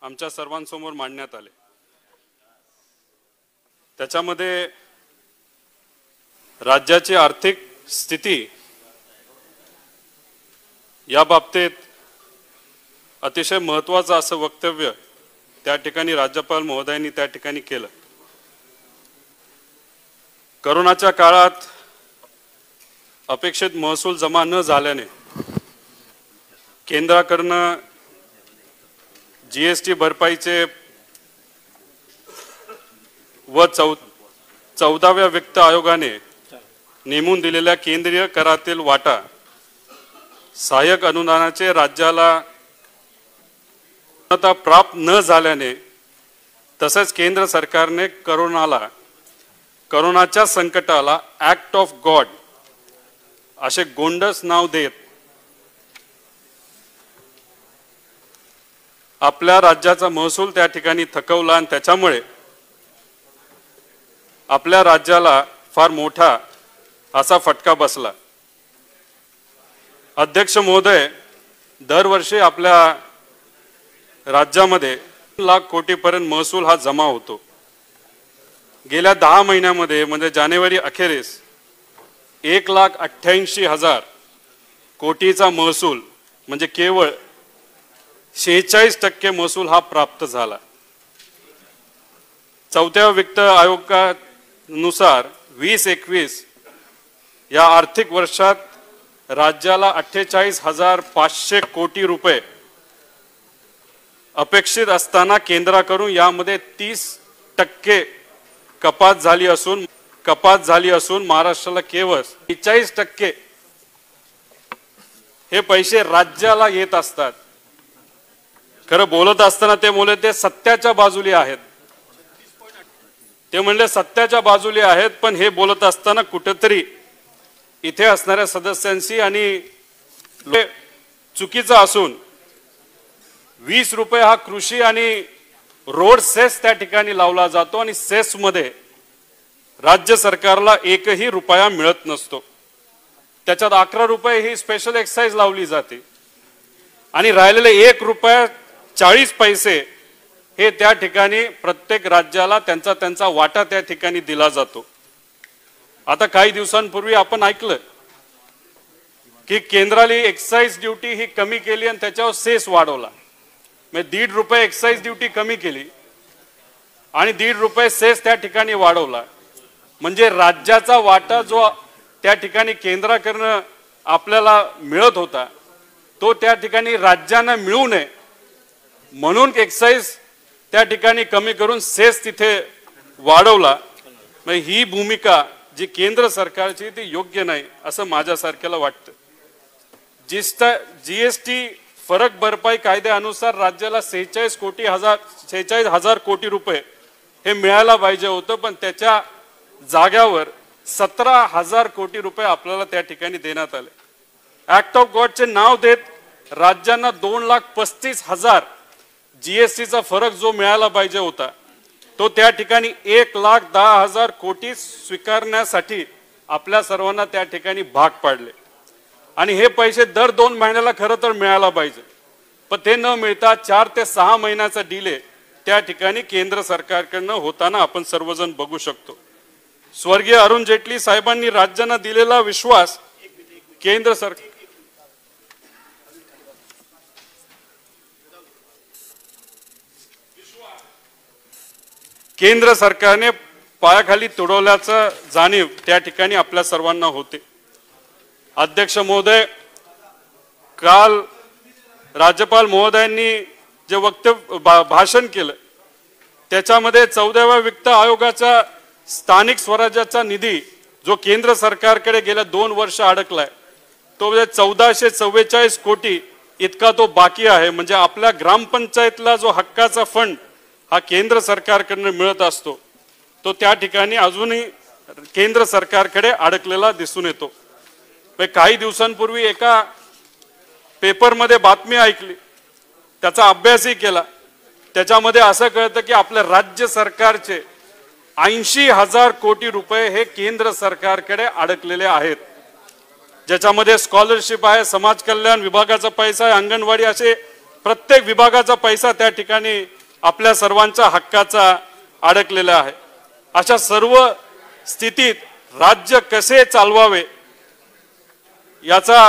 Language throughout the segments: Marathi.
आमच्या सर्वांसमोर मांडण्यात आले। त्याच्यामध्ये राज्याची आर्थिक स्थिती या बाबतीत अतिशय महत्त्वाचं असं वक्तव्य त्या ठिकाणी राज्यपाल महोदयांनी त्या ठिकाणी केलं। कोरोनाच्या काळात अपेक्षित महसूल जमा न झाल्याने केंद्राकडून जीएसटी भरपाईचे व 14व्या वित्त आयोगाने नेमून दिलेल्या केंद्रीय करातील वाटा सहाय्यक अनुदानाचे राज्याला प्राप्त न झाल्याने तसेच केंद्र सरकारने कोरोनाच्या संकटाला ॲक्ट ऑफ गॉड असे गोंडस नाव देत आपल्या राज्याचा महसूल त्या ठिकाणी थकवला आणि त्याच्यामुळे आपल्या राज्याला फार मोठा असा फटका बसला। अध्यक्ष महोदय, दरवर्षी आपल्या राज्यामध्ये 3 लाख कोटीपर्यंत महसूल हा जमा होतो। गेल्या 10 महिन्यामध्ये म्हणजे जानेवारी अखेरीस 1,88,000 कोटीचा महसूल म्हणजे केवळ 46% महसूल हा प्राप्त झाला। 4थ्या वित्त आयोगानुसार 2021 या आर्थिक वर्षात राज्याला 48,500 कोटी रुपये अपेक्षित असताना केंद्राकडून यामध्ये 30% कपात झाली असून महाराष्ट्राला केवळ 43% हे पैसे राज्याला येत असतात। खरं बोलत असताना ते बोलले ते सत्याच्या बाजूला आहेत, ते म्हणले सत्याच्या बाजूला आहेत, पण हे बोलत असताना कुठेतरी इथे असणाऱ्या सदस्यांशी आणि चुकीचं असून 20 रुपये हा कृषी आणि रोड सेस त्या ठिकाणी लावला जातो आणि सेस मध्ये राज्य सरकारला एकही रुपया मिळत नसतो। त्याच्यात 11 रुपये ही स्पेशल एक्साइज लावली जाते आणि राहिलेले 1 रुपया 40 पैसे हे त्या ठिकाणी प्रत्येक राज्याला त्यांचा वाटा त्या ठिकाणी दिला जातो। आता काही दिवसांपूर्वी आपण ऐकलं की केंद्राने एक्साइज ड्यूटी ही कमी केली आणि त्याच्यावर सेस वाढवला, म्हणजे 1.5 रुपये एक्साइज ड्यूटी कमी केली आणि 1.5 रुपये सेस त्या ठिकाणी वाढवला। म्हणजे राज्याचा वाटा जो त्या ठिकाणी केंद्राकडून आपल्याला मिळत होता तो त्या ठिकाणी राज्यांना मिळू नये म्हणून एक्साइज त्या ठिकाणी कमी करून सेस तिथे वाढवला। म्हणजे ही भूमिका जी केंद्र सरकारची ती योग्य नाही असं माझ्यासारख्याला वाटतं। जीएसटी फरक भरपाई कायद्यानुसार राज्याला 46,000 कोटी रुपये हे मिळायला पाहिजे होतं, पण त्याच्या जाग्यावर 17,000 कोटी रुपये आपल्याला त्या ठिकाणी देण्यात आले। ॲक्ट ऑफ गॉडचे नाव देत राज्यांना 2,35,000 जीएसटीचा फरक जो मिळायला पाहिजे होता तो त्या ठिकाणी 1,10,000 कोटी स्वीकारण्यासाठी आपल्या सर्वांना त्या ठिकाणी भाग पाडले आणि हे पैसे दर 2 महिन्याला खरं तर मिळायला पाहिजे, पण ते न मिळता 4 ते 6 महिन्याचा डिले त्या ठिकाणी केंद्र सरकारकडून होताना आपण सर्वजण बघू शकतो। स्वर्गीय अरुण जेटली साहेबांनी राज्यांना दिलेला विश्वास केंद्र सरकारने पायाखाली तुडवल्याचं जाणीव त्या ठिकाणी आपल्या सर्वांना होते। अध्यक्ष महोदय, काल राज्यपाल महोदयांनी जे भाषण केलं त्याच्यामध्ये 14व्या वित्त आयोगाचा स्थानिक स्वराज्याचा निधी जो केंद्र सरकारकडे गेल्या 2 वर्ष अडकलाय तो 1444 कोटी इतका तो बाकी आहे। म्हणजे आपल्या ग्रामपंचायतला जो हक्काचा फंड हा केंद्र सरकारकडून मिळत असतो तो त्या ठिकाणी अजूनही केंद्र सरकारकडे अडकलेला दिसून येतो। काही दिवसांपूर्वी एका पेपरमध्ये बातमी ऐकली, त्याचा अभ्यासही केला, त्याच्यामध्ये असं कळतं की आपल्या राज्य सरकारचे 80,000 कोटी रुपये हे केंद्र सरकारकडे अडकलेले आहेत, ज्याच्यामध्ये स्कॉलरशिप आहे, समाज कल्याण विभागाचा पैसा आहे, अंगणवाडी, असे प्रत्येक विभागाचा पैसा त्या ठिकाणी आपल्या सर्वांच्या हक्काचा अडकलेला आहे। अशा सर्व स्थितीत राज्य कसे चालवावे याचा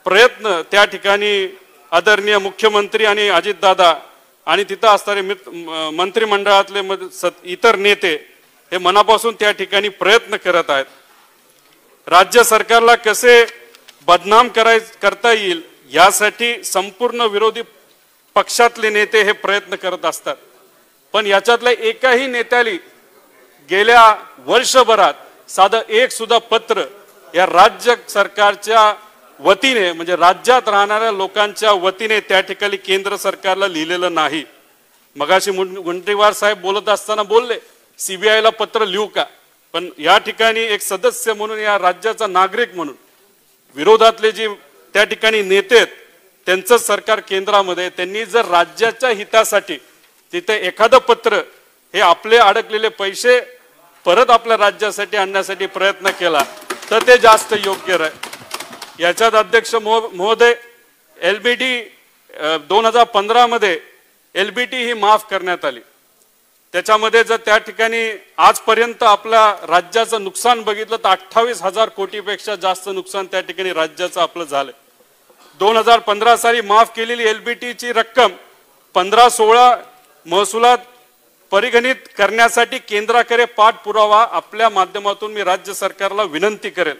प्रयत्न त्या ठिकाणी आदरणीय मुख्यमंत्री आणि अजितदादा आणि तिथं असणारे मंत्रिमंडळातले इतर नेते हे मनापासून त्या ठिकाणी प्रयत्न करत आहेत। राज्य सरकारला कसे बदनाम करता येईल यासाठी संपूर्ण विरोधी पक्षातले नेते हे प्रयत्न करत असतात, पण याच्यातल्या एकाही नेत्याली गेल्या वर्षभरात साधं एक सुद्धा पत्र या राज्य सरकारच्या वतीने म्हणजे राज्यात राहणाऱ्या लोकांच्या वतीने त्या ठिकाणी केंद्र सरकारला लिहिलेलं नाही। मगाशी मुनगंटीवार साहेब बोलत असताना बोलले सीबीआयला पत्र लिहू का, पण या ठिकाणी एक सदस्य म्हणून या राज्याचा नागरिक म्हणून विरोधातले जे त्या ठिकाणी नेते आहेत त्यांचं सरकार केंद्रामध्ये त्यांनी जर राज्याच्या हितासाठी तिथे एखादं पत्र हे आपले अडकलेले पैसे परत आपल्या राज्यासाठी आणण्यासाठी प्रयत्न केला तर ते जास्त योग्य राहील। याच्यात अध्यक्ष महोदय LBT 2015 मध्ये LBT ही माफ करण्यात आली। त्याच्यामध्ये जर त्या ठिकाणी आजपर्यंत आपल्या राज्याचं नुकसान बघितलं तर 28,000 कोटीपेक्षा जास्त नुकसान त्या ठिकाणी राज्याचं आपलं झालं। 2015 साली माफ केलेली LBT ची रक्कम 15-16 महसुलात परिगणित करण्यासाठी केंद्राकडे पाठपुरावा आपल्या माध्यमातून मी राज्य सरकारला विनंती करेल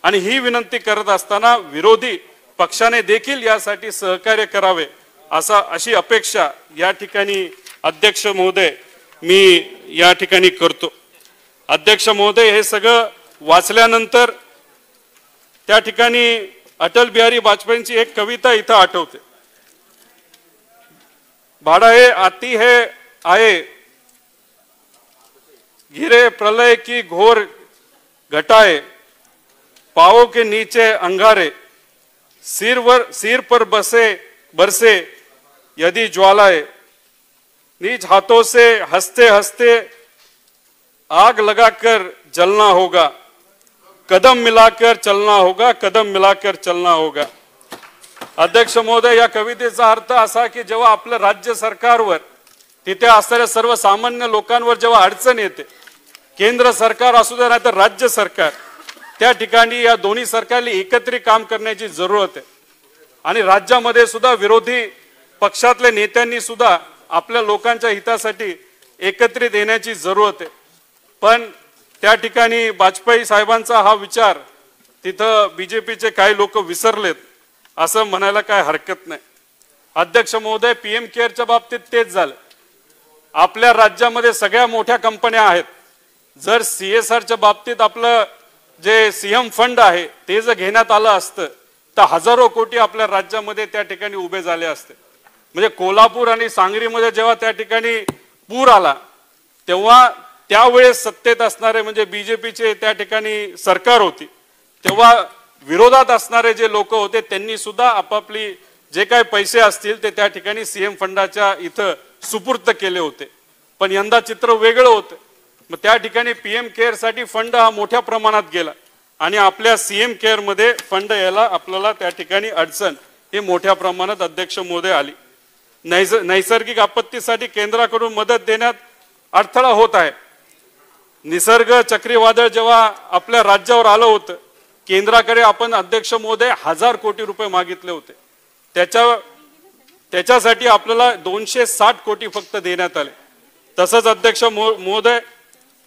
आणि ही विनंती करत असताना विरोधी पक्षाने देखील यासाठी सहकार्य करावे अशी अपेक्षा या ठिकाणी अध्यक्ष महोदय मी या ठिकाणी करतो। अध्यक्ष महोदय हे सगळं वाचल्यानंतर त्या ठिकाणी अटल बिहारी वाजपेयींची एक कविता इथं आठवते। भाड़ा है आती है आए गिरे प्रलय की घोर घटाए पाओ के नीचे अंगारे सिर पर बरसे यदि ज्वालाए निज हाथों से हंसते हंसते आग लगाकर जलना होगा कदम मिलाकर चलना होगा कदम मिलाकर चलना होगा। अध्यक्ष महोदय या कवितेचा अर्थ असा की जेव्हा आपलं राज्य सरकारवर तिथे असणाऱ्या सर्वसामान्य लोकांवर जेव्हा अडचण येते केंद्र सरकार असू दे नाही तर राज्य सरकार त्या ठिकाणी या दोन्ही सरकारला एकत्रित काम करण्याची जरूरत आहे आणि राज्यामध्ये सुद्धा विरोधी पक्षातल्या नेत्यांनी सुद्धा आपल्या लोकांच्या हितासाठी एकत्रित येण्याची जरूरत आहे। पण त्या ठिकाणी वाजपेयी साहेबांचा हा विचार तिथं बीजेपीचे काही लोक विसरलेत असं म्हणायला काय हरकत नाही। अध्यक्ष महोदय PM केअरच्या बाबतीत तेच झालं। आपल्या राज्यामध्ये सगळ्या मोठ्या कंपन्या आहेत, जर CSRच्या बाबतीत आपलं जे CM फंड आहे ते जर घेण्यात आलं असतं तर हजारो कोटी आपल्या राज्यामध्ये त्या ठिकाणी उभे झाले असते। म्हणजे कोल्हापूर आणि सांगलीमध्ये जेव्हा त्या ठिकाणी पूर आला तेव्हा त्यावेळेस सत्तेत असणारे म्हणजे बीजेपीचे त्या ठिकाणी सरकार होती तेव्हा विरोधात असणारे जे लोक होते त्यांनी सुद्धा आपापली जे काही पैसे असतील ते त्या ठिकाणी CM फंडाच्या इथं सुपूर्त केले होते। पण यंदा चित्र वेगळं होतं। मग त्या ठिकाणी PM केअर साठी फंड हा मोठ्या प्रमाणात गेला आणि आपल्या CM केअर मध्ये फंड यायला आपल्याला त्या ठिकाणी अडचण ही मोठ्या प्रमाणात अध्यक्ष महोदय आली। नैसर्गिक आपत्तीसाठी केंद्राकडून मदत देण्यात अडथळा होत आहे। निसर्ग चक्रीवादळ जेव्हा आपल्या राज्यावर आलं होतं केंद्राकडे आपण अध्यक्ष महोदय 1000 कोटी रुपये मागितले होते, त्याच्यासाठी आपल्याला 260 कोटी फक्त देण्यात आले। तसंच अध्यक्ष महोदय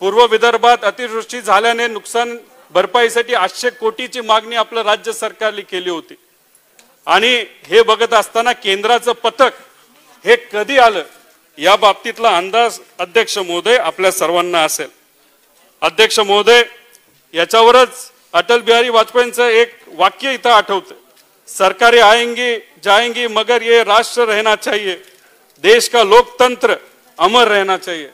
पूर्व विदर्भात अतिवृष्टी झाल्याने नुकसान भरपाईसाठी 800 कोटीची मागणी आपल्या राज्य सरकारने केली होती आणि हे बघत असताना केंद्राचं पथक हे कधी आलं या बाबतीतला अंदाज अध्यक्ष महोदय आपल्या सर्वांना असेल। अध्यक्ष महोदय याच्यावरच अटल बिहारी वाजपेयींचं एक वाक्य इथं आठवतं, सरकारें आएंगी जाएंगी मगर ये राष्ट्र रहना चाहिए, देश का लोकतंत्र अमर रहना चाहिए।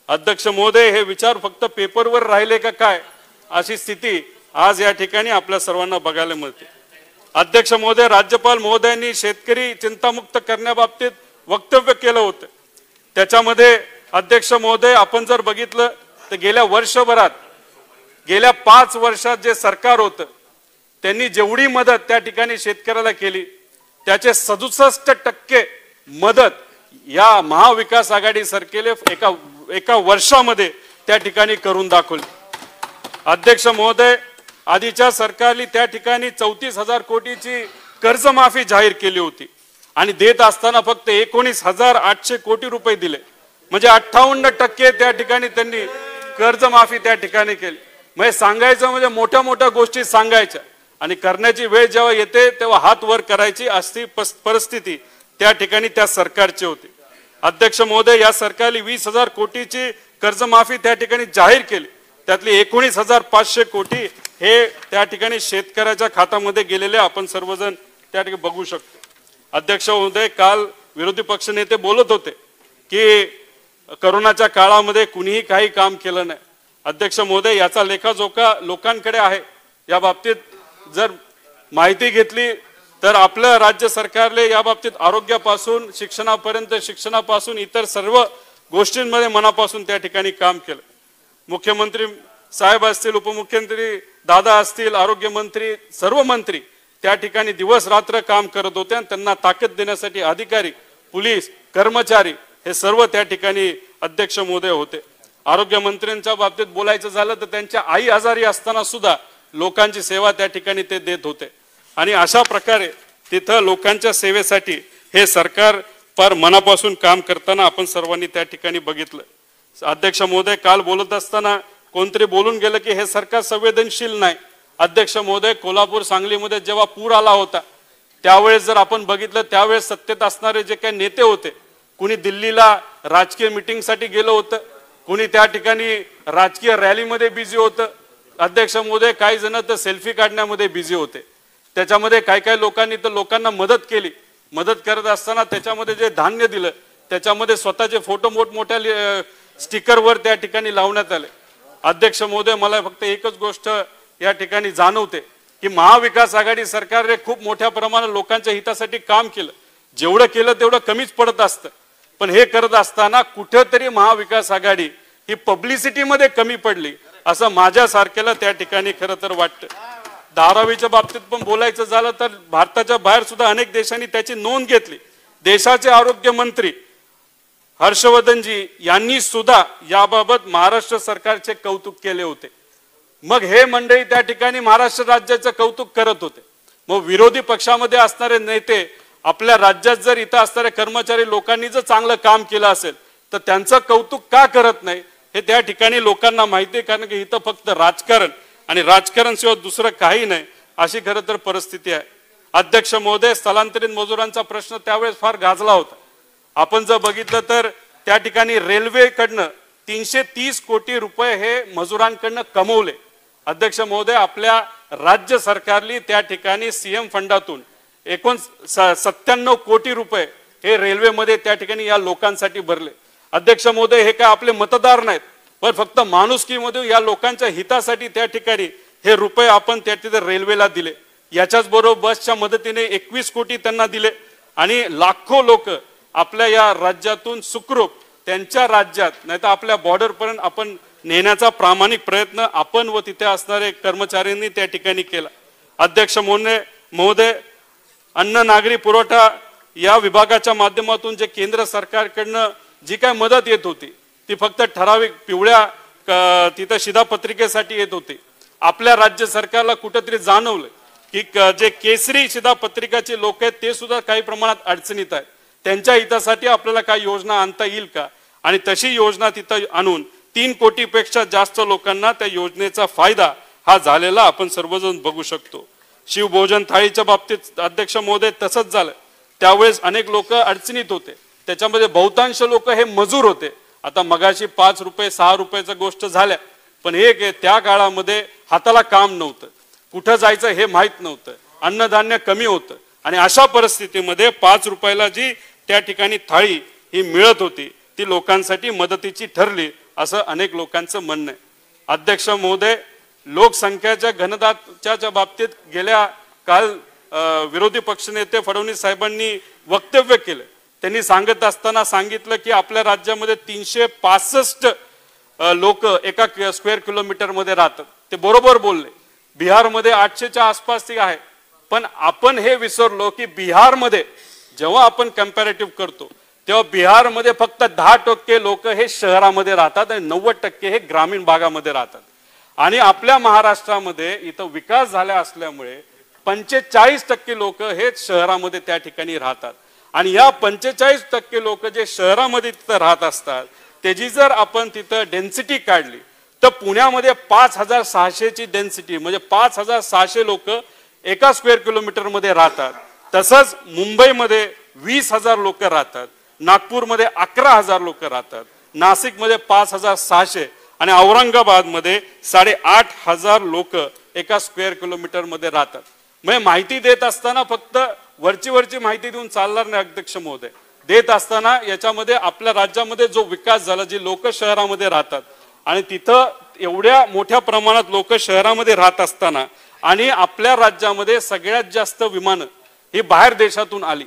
अध्यक्ष महोदय हे विचार फक्त पेपरवर राहिले का काय अशी स्थिती आज या ठिकाणी आपल्या सर्वांना बघायला मिळते। अध्यक्ष महोदय राज्यपाल महोदयांनी शेतकरी चिंतामुक्त करण्याबाबतीत वक्तव्य केलं होतं। त्याच्यामध्ये अध्यक्ष महोदय आपण जर बघितलं तर गेल्या वर्षभरात गेल्या 5 वर्षात जे सरकार होतं त्यांनी जेवढी मदत त्या ठिकाणी शेतकऱ्याला केली त्याचे 67% मदत या महाविकास आघाडी सरकारने एका वर्षामध्ये त्या ठिकाणी करून दाखवली। अध्यक्ष महोदय, आधीच्या सरकारने त्या ठिकाणी 34,000 कोटीची कर्जमाफी जाहीर केली होती आणि देत असताना फक्त 19,800 कोटी रुपये दिले, म्हणजे 58% त्या ठिकाणी त्यांनी कर्जमाफी त्या ठिकाणी केली। म्हणजे सांगायचं म्हणजे मोठ्या मोठ्या गोष्टी सांगायच्या आणि करण्याची वेळ जेव्हा येते तेव्हा हात वर करायची अशी परिस्थिती त्या ठिकाणी त्या सरकारची होती। अध्यक्ष महोदय, या सरकारने 20,000 कोटीची कर्जमाफी त्या ठिकाणी जाहीर केली, त्यातली 19,500 कोटी हे त्या ठिकाणी शेतकऱ्याच्या खात्यामध्ये गेलेले आपण सर्वजण त्या ठिकाणी बघू शकतो। अध्यक्ष महोदय, काल विरोधी पक्षनेते बोलत होते की कोरोनाच्या काळामध्ये कुणीही काही काम केलं नाही। अध्यक्ष महोदय, याचा लेखाजोखा लोकांकडे आहे। या बाबतीत जर माहिती घेतली तर आपल्या राज्य सरकारने या बाबतीत आरोग्यापासून शिक्षणापासून इतर सर्व गोष्टींमध्ये मनापासून त्या ठिकाणी काम केलं। मुख्यमंत्री साहेब असतील, उपमुख्यमंत्री दादा असतील, आरोग्य मंत्री, सर्व मंत्री त्या ठिकाणी दिवस रात्र काम करत होते आणि त्यांना ताकद देण्यासाठी अधिकारी, पोलीस, कर्मचारी हे सर्व त्या ठिकाणी अध्यक्ष महोदय होते। आरोग्य मंत्र्यांच्या बाबतीत बोलायचं झालं तर त्यांच्या आई आजारी असताना सुद्धा लोकांची सेवा त्या ठिकाणी ते देत होते आणि अशा प्रकारे तिथं लोकांच्या सेवेसाठी हे सरकार फार मनापासून काम करताना आपण सर्वांनी त्या ठिकाणी बघितलं। अध्यक्ष महोदय, काल बोलत असताना कोणतरी बोलून गेलं की हे सरकार संवेदनशील नाही। अध्यक्ष महोदय, कोल्हापूर सांगलीमध्ये जेव्हा पूर आला होता त्यावेळेस जर आपण बघितलं त्यावेळेस सत्तेत असणारे जे काही नेते होते, कुणी दिल्लीला राजकीय मीटिंगसाठी गेलं होतं, कुणी त्या ठिकाणी राजकीय रॅलीमध्ये बिझी होतं। अध्यक्ष महोदय, काही जण तर सेल्फी काढण्यामध्ये बिझी होते। त्याच्यामध्ये काही लोकांनी तर लोकांना मदत केली। मदत करत असताना त्याच्यामध्ये जे धान्य दिलं त्याच्यामध्ये स्वतःचे फोटो मोठमोठ्या स्टिकरवर त्या ठिकाणी लावण्यात आले। अध्यक्ष महोदय, मला फक्त एकच गोष्ट या ठिकाणी जाणवते की महाविकास आघाडी सरकारने खूप मोठ्या प्रमाणात लोकांच्या हितासाठी काम केलं। जेवढं केलं तेवढं कमीच पडत असतं, पण हे करत असताना कुठेतरी महाविकास आघाडी ही पब्लिसिटीमध्ये कमी पडली असं माझ्यासारख्याला त्या ठिकाणी खरं तर वाटतं। धारावीच्या बाबतीत पण बोलायचं झालं तर भारताच्या बाहेर सुद्धा अनेक देशांनी त्याची नोंद घेतली। देशाचे आरोग्य मंत्री हर्षवर्धनजी यांनी सुद्धा याबाबत महाराष्ट्र सरकारचे कौतुक केले होते। मग हे मंडळी त्या ठिकाणी महाराष्ट्र राज्याचं कौतुक करत होते, मग विरोधी पक्षामध्ये असणारे नेते आपल्या राज्यात जर इथं असणारे कर्मचारी लोकांनी जर चांगलं काम केलं असेल तर त्यांचं कौतुक का करत नाही हे त्या ठिकाणी लोकांना माहिती आहे, कारण की इथं फक्त राजकारण आणि राजकारण शिवाय दुसरं काही नाही अशी खरं तर परिस्थिती आहे। अध्यक्ष महोदय, स्थलांतरित मजुरांचा प्रश्न त्यावेळेस फार गाजला होता। आपण जर बघितलं तर त्या ठिकाणी रेल्वेकडनं 330 कोटी रुपये हे मजुरांकडनं कमवले। अध्यक्ष महोदय, आपल्या राज्य सरकारने त्या ठिकाणी सीएम फंडातून 97 कोटी रुपये हे रेल्वेमध्ये त्या ठिकाणी या लोकांसाठी भरले। अध्यक्ष महोदय, हे काय आपले मतदार नाहीत, पण फक्त माणुसकीमध्ये या लोकांच्या हितासाठी त्या ठिकाणी हे रुपये आपण त्या तिथे रेल्वेला दिले। याच्याच बरोबर बसच्या मदतीने 21 कोटी त्यांना दिले आणि लाखो लोक आपल्या या राज्यातून सुखरूप त्यांच्या राज्यात नाही तर आपल्या बॉर्डर पर्यंत आपण नेण्याचा प्रामाणिक प्रयत्न आपण व तिथे असणारे कर्मचाऱ्यांनी त्या ठिकाणी केला। अध्यक्ष महोदय, अन्न नागरी पुरवठा या विभागाच्या माध्यमातून जे केंद्र सरकारकडनं जी काय मदत येत होती ती फक्त ठराविक पिवळ्या तिथं शिधापत्रिकेसाठी येत होती। आपल्या राज्य सरकारला कुठेतरी जाणवलं की जे केसरी शिधापत्रिकाचे लोक आहेत ते सुद्धा काही प्रमाणात अडचणीत आहेत, त्यांच्या हितासाठी आपल्याला काही योजना आणता येईल का, आणि तशी योजना तिथं आणून 3 कोटीपेक्षा जास्त लोकांना त्या योजनेचा फायदा हा झालेला आपण सर्वजण बघू शकतो। शिवभोजन थाळीच्या बाबतीत अध्यक्ष महोदय तसंच झालं। त्यावेळेस अनेक लोक अडचणीत होते, त्याच्यामध्ये बहुतांश लोक हे मजूर होते। आता मगाशी 5 रुपये 6 रुपयाच्या गोष्ट झाल्या, पण हे त्या काळामध्ये हाताला काम नव्हतं, कुठं जायचं हे माहित नव्हतं, अन्नधान्य कमी होतं आणि अशा परिस्थितीमध्ये 5 रुपयाला जी त्या ठिकाणी थाळी ही मिळत होती ती लोकांसाठी मदतीची ठरली असं अनेक लोकांचं म्हणणं आहे। अध्यक्ष महोदय, लोकसंख्याच्या घनदाटच्या बाबतीत गेल्या काल विरोधी पक्षनेते फडणवीस साहेबांनी वक्तव्य केलं। त्यांनी सांगत असताना सांगितलं की आपल्या राज्यामध्ये 365 लोक एका स्क्वेअर किलोमीटर मध्ये राहतात। ते बरोबर बोलले। बिहारमध्ये 800च्या आसपास ती आहे, पण आपण हे विसरलो की बिहारमध्ये जेव्हा आपण कंपॅरेटिव्ह करतो तेव्हा बिहारमध्ये फक्त 10% लोक हे शहरामध्ये राहतात आणि 90% हे ग्रामीण भागामध्ये राहतात. आणि आपल्या महाराष्ट्रामध्ये इथं विकास झाला असल्यामुळे 45% लोक हे शहरामध्ये त्या ठिकाणी राहतात. आणि या 45% लोक जे शहरामध्ये तिथं राहत असतात त्याची जर आपण तिथं डेन्सिटी काढली तर पुण्यामध्ये 5600 ची डेन्सिटी म्हणजे 5600 लोक एका स्क्वेअर किलोमीटर मध्ये राहतात. तसंच मुंबईमध्ये 20,000 लोक राहतात, नागपूरमध्ये 11,000 लोक राहतात, नाशिकमध्ये 5,600 आणि औरंगाबादमध्ये 8,500 लोक एका स्क्वेअर किलोमीटर मध्ये राहतात. म्हणजे माहिती देत असताना फक्त वरची माहिती देऊन चालणार नाही अध्यक्ष महोदय. देत असताना याच्यामध्ये आपल्या राज्यामध्ये जो विकास झाला, जे लोक शहरामध्ये राहतात आणि तिथं एवढ्या मोठ्या प्रमाणात लोक शहरामध्ये राहत असताना आणि आपल्या राज्यामध्ये सगळ्यात जास्त विमानं ही बाहेर देशातून आली,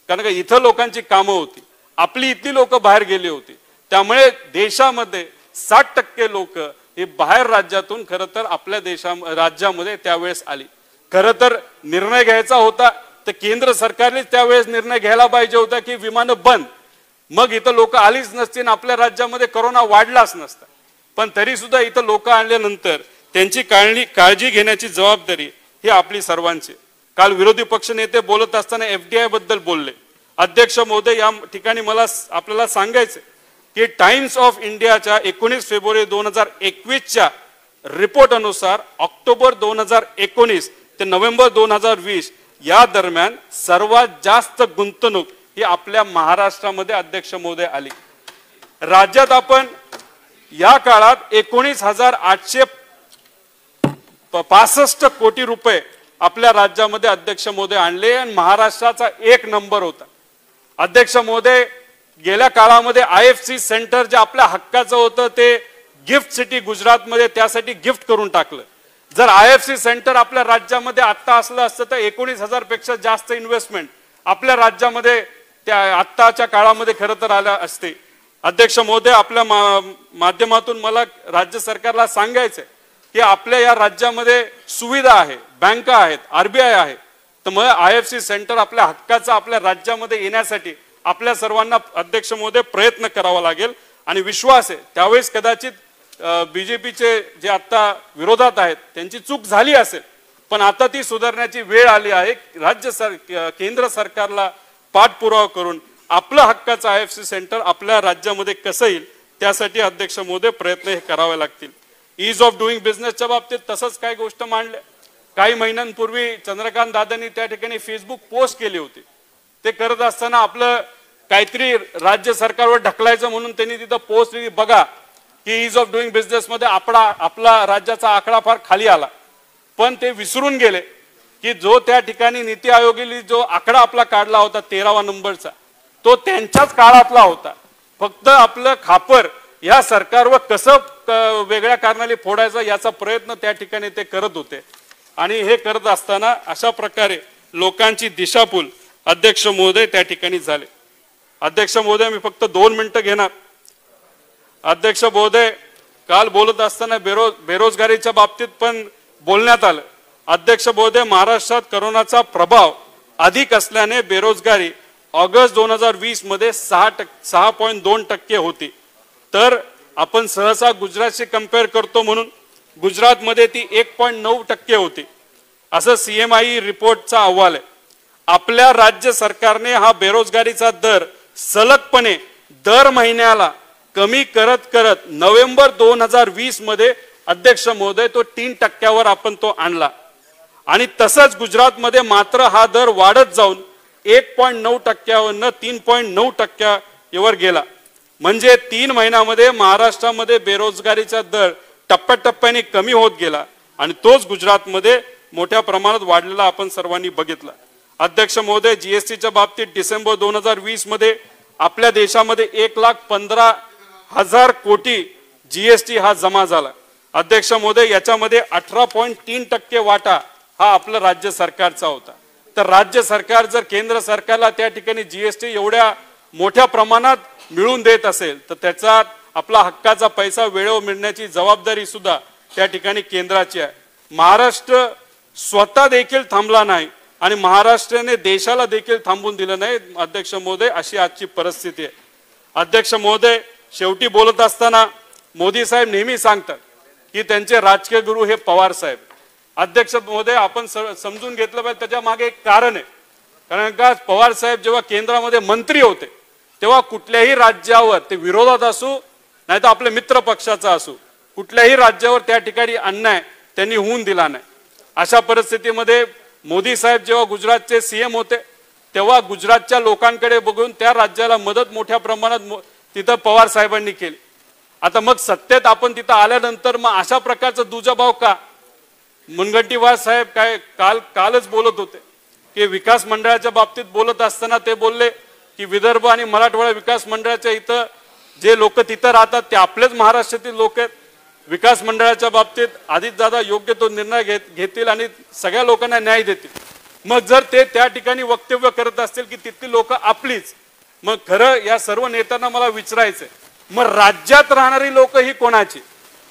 कारण का इथं लोकांची कामं होती, आपली इथली लोक बाहेर गेली होती. त्यामुळे देशामध्ये 60% लोक हे बाहेर राज्यातून खरं तर आपल्या राज्यामध्ये त्यावेळेस आली. खरं तर निर्णय घ्यायचा होता तर केंद्र सरकारने त्यावेळेस निर्णय घ्यायला पाहिजे होता की विमानं बंद, मग इथं लोक आलीच नसती आणि आपल्या राज्यामध्ये कोरोना वाढलाच नसता. पण तरी सुद्धा इथं लोक आणल्यानंतर त्यांची काळजी घेण्याची जबाबदारी ही आपली सर्वांची. काल विरोधी पक्ष नेते बोलत असताना FDI बद्दल बोलले. अध्यक्ष महोदय, या ठिकाणी मला आपल्याला सांगायचं की टाइम्स ऑफ इंडियाच्या 19 फेब्रुवारी 2021च्या रिपोर्ट अनुसार ऑक्टोबर 2019 ते नोव्हेंबर 2020 या दरम्यान सर्वात जास्त गुंतवणूक ही आपल्या महाराष्ट्रामध्ये अध्यक्ष महोदय आली. राज्यात आपण या काळात 19,865 कोटी रुपये आपल्या राज्यामध्ये अध्यक्ष महोदय आणले आणि महाराष्ट्राचा 1 नंबर होता. अध्यक्ष महोदय, गेल्या काळामध्ये IFC सेंटर जे आपल्या हक्काचं होतं ते गिफ्ट सिटी गुजरातमध्ये त्यासाठी गिफ्ट करून टाकलं. जर IFC सेंटर आपल्या राज्यामध्ये आता असलं असतं तर 19,000 पेक्षा जास्त इन्व्हेस्टमेंट आपल्या राज्यामध्ये त्या आत्ताच्या काळामध्ये खरं तर आल्या असते. अध्यक्ष महोदय, आपल्या माध्यमातून मला राज्य सरकारला सांगायचंय की आपल्या या राज्यामध्ये सुविधा आहे, बँका आहेत, RBI आहे, तर मग IFC सेंटर आपल्या हक्काचं आपल्या राज्यामध्ये येण्यासाठी आपल्या सर्वांना अध्यक्ष महोदय प्रयत्न करावा लागेल. आणि विश्वास आहे त्यावेळेस कदाचित BJPचे जे आता विरोधात आहेत त्यांची चूक झाली असेल, पण आता ती सुधारण्याची वेळ आली आहे. केंद्र सरकारला पाठपुरावा करून आपलं हक्काचं IFC सेंटर आपल्या राज्यामध्ये कसं येईल त्यासाठी अध्यक्ष महोदय प्रयत्न हे करावे लागतील. ईज ऑफ डुईंग बिझनेसच्या बाबतीत तसंच काही गोष्ट मांडल्या. काही महिन्यांपूर्वी चंद्रकांत दादांनी त्या ठिकाणी फेसबुक पोस्ट केली होती. ते करत असताना आपलं काहीतरी राज्य सरकारवर ढकलायचं म्हणून त्यांनी तिथं पोस्ट दिली, बघा की ईज ऑफ डुईंग बिझनेस मध्ये आपला राज्याचा आकडा फार खाली आला. पण ते विसरून गेले की जो त्या ठिकाणी नीती आयोगाने जो आकडा आपला काढला होता 13वा नंबरचा, तो त्यांच्याच काळातला होता. फक्त आपलं खापर या सरकारवर कसं वेगळ्या कारणाने फोडायचं याचा प्रयत्न त्या ठिकाणी ते करत होते. आणि हे करत असताना अशा प्रकारे लोकांची दिशाभूल अध्यक्ष महोदय त्या ठिकाणी झाले. अध्यक्ष महोदय, मी फक्त 2 मिनिटं घेणार. अध्यक्ष महोदय, काल बोलत असताना बेरोजगारीच्या बाबतीत पण बोलण्यात आलं. अध्यक्ष महोदय, महाराष्ट्रात कोरोनाचा प्रभाव अधिक असल्याने बेरोजगारी ऑगस्ट 2020 मध्ये 6.2% होती. तर आपण सहसा गुजरातशी कंपेअर करतो म्हणून गुजरातमध्ये ती 1.9% होती, असं CMI रिपोर्टचा अहवाल आहे. आपल्या राज्य सरकारने हा बेरोजगारीचा दर सलगपणे दर महिन्याला कमी करत करत नोव्हेंबर 2020 मध्ये अध्यक्ष महोदय तो 3% आपण तो आणला. आणि तसंच गुजरातमध्ये मात्र हा दर वाढत जाऊन 1.9%वरनं 3.9%वर गेला. म्हणजे 3 महिन्यामध्ये महाराष्ट्रामध्ये बेरोजगारीचा दर टप्प्याटप्प्याने कमी होत गेला आणि तोच गुजरातमध्ये मोठ्या प्रमाणात वाढलेला आपण सर्वांनी बघितला. अध्यक्ष महोदय, GSTच्या बाबतीत डिसेंबर 2020 मध्ये आपल्या देशामध्ये 1,15,000 कोटी GST हा जमा झाला. अध्यक्ष महोदय, याच्यामध्ये 18.3% वाटा हा आपलं राज्य सरकारचा होता. तर राज्य सरकार जर केंद्र सरकारला त्या ठिकाणी GST एवढ्या मोठ्या प्रमाणात मिळवून देत असेल तर त्याचा आपला हक्काचा पैसा वेळेवर मिळण्याची जबाबदारी सुद्धा त्या ठिकाणी केंद्राची आहे. महाराष्ट्र स्वतः देखील थांबला नाही आणि महाराष्ट्राने देशाला देखील थांबून दिलं नाही अध्यक्ष महोदय, अशी आजची परिस्थिती आहे. अध्यक्ष महोदय, शेवटी बोलत असताना मोदी साहेब नेहमी सांगतात की त्यांचे राजकीय गुरु हे पवार साहेब. अध्यक्ष महोदय, आपण समजून घेतलं पाहिजे त्याच्या मागे एक कारण आहे. कारण का पवार साहेब जेव्हा केंद्रामध्ये मंत्री होते तेव्हा कुठल्याही राज्यावर ते विरोधात असू नाही तर आपल्या मित्र पक्षाचा असू, कुठल्याही राज्यावर त्या ठिकाणी अन्याय त्यांनी होऊन दिला नाही. अशा परिस्थितीमध्ये मोदी साहेब जेव्हा गुजरातचे सीएम होते तेव्हा गुजरातच्या लोकांकडे बघून त्या राज्याला मदत मोठ्या प्रमाणात तिथं पवार साहेबांनी केली. आता मग सत्तेत आपण तिथं आल्यानंतर मग अशा प्रकारचं दुजाभाव का? मुनगंटीवार साहेब कालच बोलत होते की विकास मंडळाच्या बाबतीत बोलत असताना ते बोलले की विदर्भ आणि मराठवाडा विकास मंडळाच्या इथं जे लोक तिथं राहतात ते आपलेच महाराष्ट्रातील लोक आहेत. विकास मंडळाच्या बाबतीत आधीच दादा योग्य तो निर्णय घेतील आणि सगळ्या लोकांना न्याय देतील. मग जर ते त्या ठिकाणी वक्तव्य करत असतील की तिथली लोक आपलीच, मग खरं या सर्व नेत्यांना मला विचारायचंय, मग राज्यात राहणारी लोक ही कोणाची?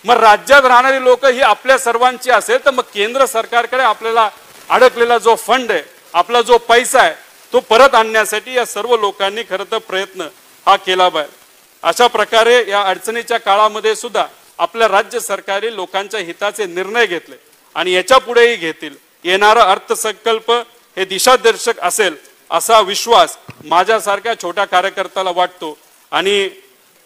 मग राज्यात राहणारी लोक ही आपल्या सर्वांची असेल तर मग केंद्र सरकारकडे आपल्याला अडकलेला जो फंड आहे, आपला जो पैसा आहे, तो परत आणण्यासाठी या सर्व लोकांनी खरं तर प्रयत्न हा केला पाहिजे. अशा प्रकारे या अडचणीच्या काळामध्ये सुद्धा आपल्या राज्य सरकारी लोकांच्या हिताचे निर्णय घेतले आणि याच्या पुढेही घेतील. येणारा अर्थसंकल्प हे दिशादर्शक असेल असा विश्वास माझ्यासारख्या छोट्या कार्यकर्त्याला वाटतो आणि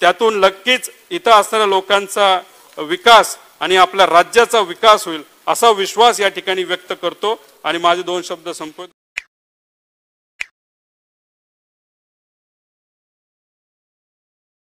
त्यातून नक्कीच इथं असणाऱ्या लोकांचा विकास आणि आपल्या राज्याचा विकास होईल असा विश्वास या ठिकाणी व्यक्त करतो आणि माझे 2 शब्द संपवतो.